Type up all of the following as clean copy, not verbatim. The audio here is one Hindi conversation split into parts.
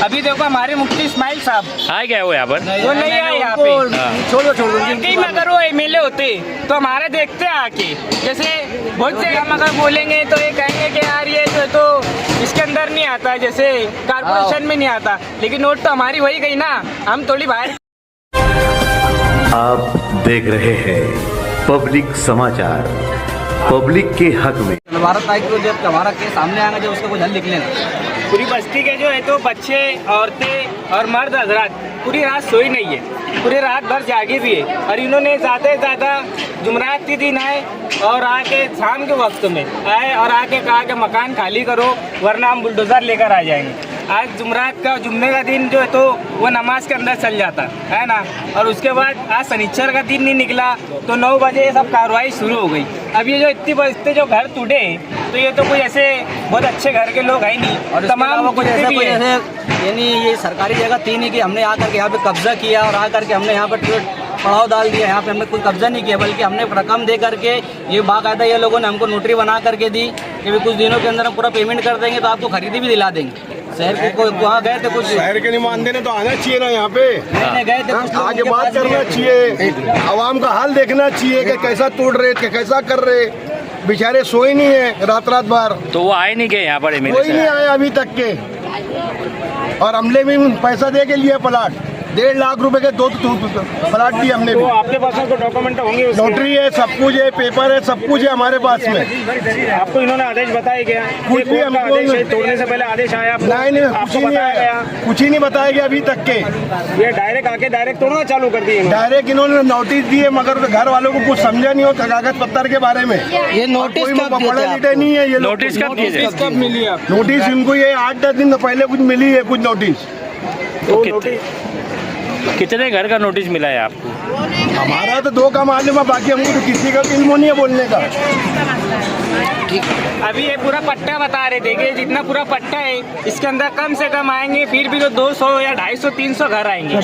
अभी देखो हमारे मुफ्ती इस्माइल साहब आए गए हो यहाँ पर? वो नहीं आए यहाँ पे। छोड़ो कई में अगर वो एमएलए होते तो हमारे देखते आके, जैसे बहुत से हम अगर बोलेंगे तो ये कहेंगे कि यार ये तो इसके अंदर नहीं आता, जैसे कारपोरेशन में नहीं आता, लेकिन वोट तो हमारी वही गई ना, हम थोड़ी बाहर। आप देख रहे हैं पब्लिक समाचार, पब्लिक के हक में। 12 तारीख को जब हमारा केस सामने आएगा, जब उसका कुछ हल निकलेगा। पूरी बस्ती के जो है तो बच्चे, औरतें और मर्द हजरात पूरी रात सोई नहीं है, पूरी रात भर जागी भी है। और इन्होंने ज़्यादा से ज़्यादा जुमरात के दिन आए और आके शाम के वक्त में आए और आके कहा कि मकान खाली करो वरना हम बुलडोज़र लेकर आ जाएंगे। आज जुमरात का जुम्मे का दिन जो है तो वो नमाज के अंदर चल जाता है ना, और उसके बाद आज शनिचर का दिन नहीं निकला तो 9 बजे ये सब कार्रवाई शुरू हो गई। अब ये जो इतने जो घर टूटे तो ये तो कोई ऐसे बहुत अच्छे घर के लोग हैं नहीं, और तमाम कुछ ऐसे यानी ये सरकारी जगह थी नहीं कि हमने आकर के यहाँ पे कब्जा किया और आकर के हमने यहाँ पर पड़ाव डाल दिया। यहाँ पे हमने कोई कब्जा नहीं किया, बल्कि हमने रकम दे करके ये बाकायदा ये लोगों ने हमको नोटरी बना करके दी कि कुछ दिनों के अंदर हम पूरा पेमेंट कर देंगे तो आपको खरीदी भी दिला देंगे। शहर को वहाँ गए थे, कुछ शहर के नुमाइंदे ने तो आना चाहिए ना यहाँ पे, गए थे, कुछ आगे बात करना चाहिए, आवाम का हाल देखना चाहिए कि कैसा तोड़ रहे थे, कैसा कर रहे, बेचारे सोए नहीं है रात भर। तो वो आए नहीं गए यहाँ पर? कोई नहीं आया अभी तक के। और हमने भी पैसा दे के लिए प्लाट 1.5 लाख रुपए के 2 प्लाट दिए हमने भी। तो आपके पास में डॉक्यूमेंट होंगे, नोटरी है, सब कुछ है, पेपर है, सब कुछ है हमारे पास में। आपको इन्होंने आदेश बताया क्या? कुछ भी हमको तोड़ने से पहले आदेश आया? नहीं, कुछ ही नहीं आया, कुछ ही नहीं बताया गया अभी तक के। ये डायरेक्ट आके डायरेक्ट तोड़ना चालू कर दिए? डायरेक्ट इन्होंने नोटिस दिए, मगर घर वालों को कुछ समझा नहीं होता कागज पत्तर के बारे में। ये नोटिस नहीं है, ये नोटिस कब मिली? नोटिस इनको ये 8-10 दिन पहले कुछ मिली है, कुछ नोटिस। कितने घर का नोटिस मिला है आपको? हमारा तो 2 का मालूम है, बाकी हमको तो किसी का इल्म नहीं है बोलने का। अभी ये पूरा पट्टा बता रहे थे कि जितना पूरा पट्टा है इसके अंदर कम से कम आएंगे फिर भी तो 200 या 250-300 घर आएंगे,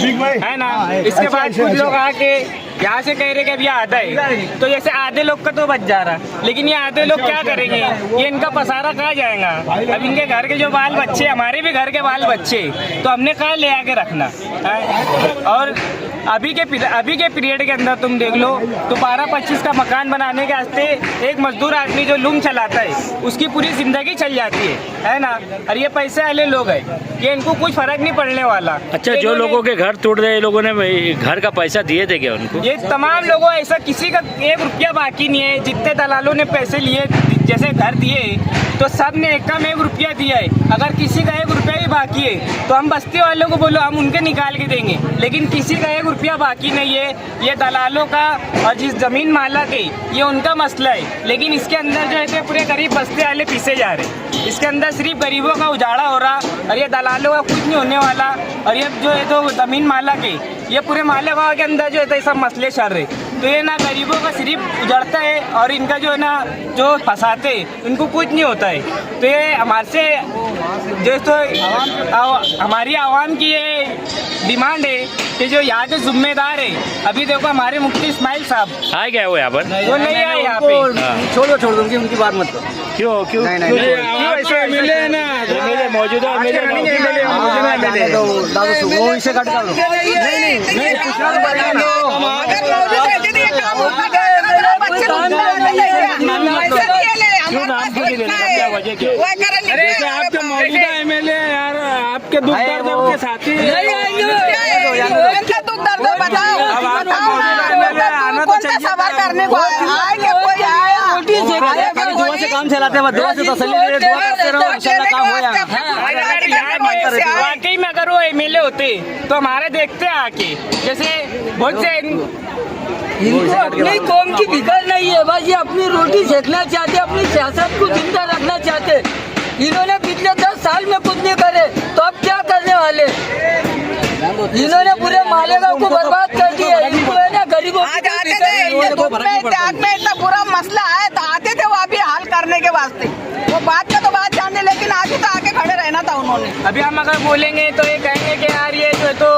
है ना। इसके बाद कुछ लोग आके यहाँ से कह रहे कि अब ये आधा है, तो जैसे आधे लोग का तो बच जा रहा, लेकिन ये आधे लोग क्या करेंगे? ये इनका पसारा कहाँ जाएगा? अब इनके घर के जो बाल बच्चे, हमारे भी घर के बाल बच्चे, तो हमने कहाँ ले आके रखना है? और अभी के पीरियड के अंदर तुम देख लो तो 12-25 का मकान बनाने के वास्ते एक मजदूर आदमी जो लूम चलाता है उसकी पूरी जिंदगी चल जाती है ना। और ये पैसे वाले लोग हैं, ये इनको कुछ फर्क नहीं पड़ने वाला। अच्छा, जो लोगों के घर टूट रहे, लोगों ने घर का पैसा दिए थे क्या उनको? ये तमाम लोगों, ऐसा किसी का 1 रुपया बाकी नहीं है। जितने दलालों ने पैसे लिए, जैसे घर दिए तो सब ने कम 1 रुपया दिया है। अगर किसी का 1 रुपया भी बाकी है तो हम बस्ती वालों को बोलो, हम उनके निकाल के देंगे, लेकिन किसी का 1 रुपया बाकी नहीं है। ये दलालों का और जिस जमीन मालक है ये उनका मसला है, लेकिन इसके अंदर जो है पूरे गरीब बस्ती वाले पीछे जा रहे। इसके अंदर सिर्फ गरीबों का उजाड़ा हो रहा और ये दलालों का कुछ नहीं होने वाला। और ये जो है तो जमीन मालक है, ये पूरे मालक के अंदर जो है तो सब मसले चल रहे, तो ये ना गरीबों का सिर्फ उजड़ता है और इनका जो है ना जो फंसाते इनको कुछ नहीं होता है। तो ये हमारे से जो तो हमारी आवाम की ये डिमांड है कि जो यहाँ के जिम्मेदार है, अभी देखो हमारे मुफ्ती इस्माइल साहब आए गए हो यहाँ पर? वो नहीं आए यहाँ पे। छोड़ उनकी बात मत करो। क्यों ऐसे मिले ना मौजूद है? वो इसे कट कर लो। जैसे आपके मौजूदा एमएलए यार, आपके दुख दर्द के साथी दुख दर्द बताओ, सवाल करने को दुआ से काम चलाते हैं, दुआ से तसल्ली दे, दुआ करते रहो, इंशाल्लाह काम हो जाएगा। वाकई में अगर वो एमएलए होते तो हमारे देखते आके, जैसे बहुत से इनको अपनी कौम की फिक्र नहीं है, बस ये अपनी रोटी सेकना चाहते, अपनी सियासत को जिंदा रखना चाहते। इन्होंने पिछले 10 साल में कुछ नहीं करे तो अब क्या करने वाले? इन्होंने पूरे मालेगांव को बर्बाद कर दिया। इनको है ना गरीबों में इतना बुरा मसला है तो आते थे वो अभी हल करने के वास्ते। वो बात का तो बात जानने, लेकिन आज तो आके खड़े रहना था उन्होंने। अभी हम अगर बोलेंगे तो ये कहेंगे कि यार ये जो है तो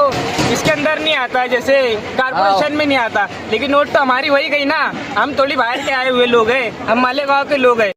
इसके अंदर नहीं आता, जैसे कारपोरेशन में नहीं आता, लेकिन वोट तो हमारी वही गई ना, हम थोड़ी बाहर के आए हुए लोग हैं, हम मालेगांव के लोग हैं।